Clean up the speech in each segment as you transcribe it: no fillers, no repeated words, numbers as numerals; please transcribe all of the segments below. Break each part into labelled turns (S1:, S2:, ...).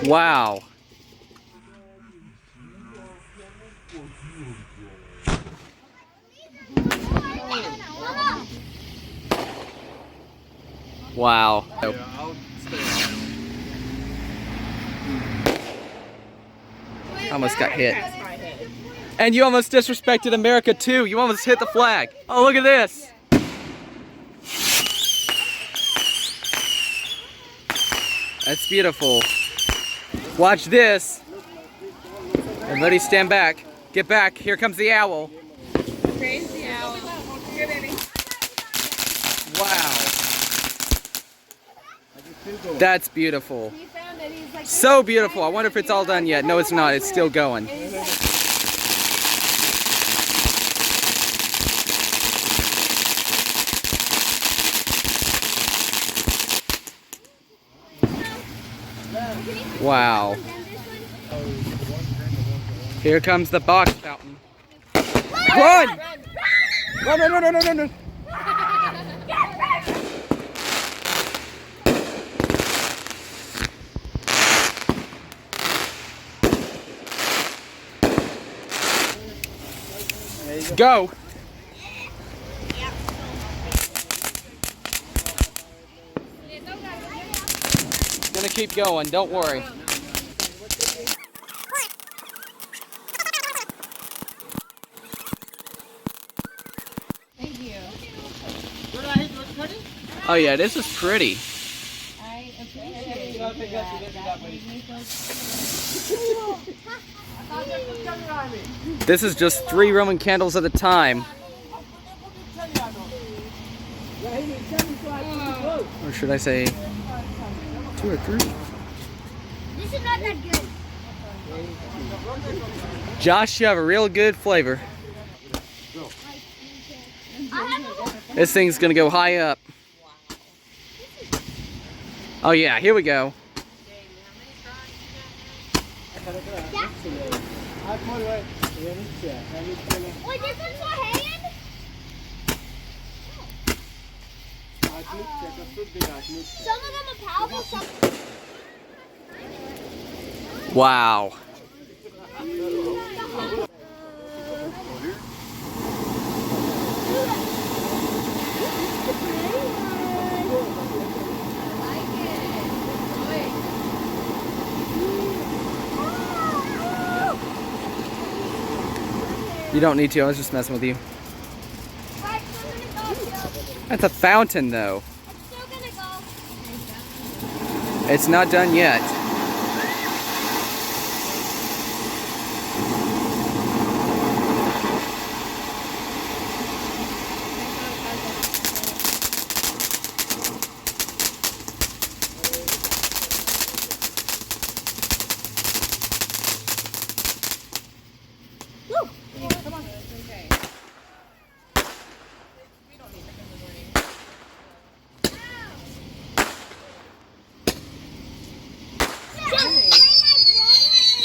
S1: Wow. Wow. Almost got hit. And you almost disrespected America too. You almost hit the flag. Oh, look at this. That's beautiful. Watch this. Everybody stand back. Get back. Here comes the owl.
S2: Crazy owl. Here, baby.
S1: Wow. That's beautiful. So beautiful. I wonder if it's all done yet. No, it's not. It's still going. Wow. Here comes the box fountain. Run! Run, run, run, run, run, run! Go! Gonna keep going, don't worry.
S2: Thank you.
S1: Oh yeah, this is pretty.
S2: I appreciate that.
S1: This is just 3 Roman candles at a time. Or should I say 2 or 3?
S3: This is not that good.
S1: Josh, you have a real good flavor. This thing's gonna go high up. Oh yeah, here we go.
S3: Wait, this one's for Hayen? Some of them are powerful, some...
S1: Wow. You don't need to, I was just messing with you. That's a fountain though.
S3: I'm still gonna go.
S1: It's not done yet.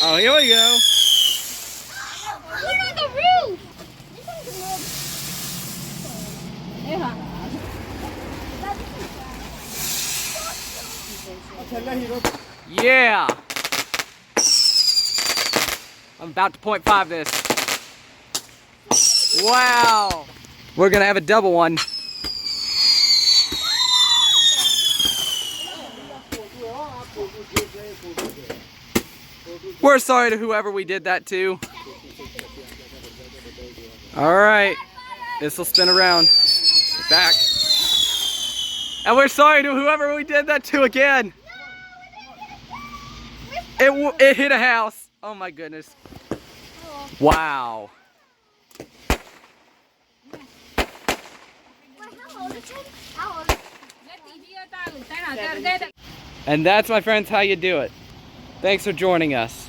S1: Oh, here we go.
S3: Look on the roof!
S1: Yeah. I'm about to .5 this. Wow. We're gonna have a double one. We're sorry to whoever we did that to. Alright. This will spin around. Back. And we're sorry to whoever we did that to again. It hit a house. Oh my goodness. Wow. And that's, my friends, how you do it. Thanks for joining us.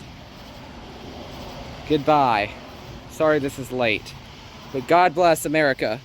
S1: Goodbye. Sorry this is late. But God bless America.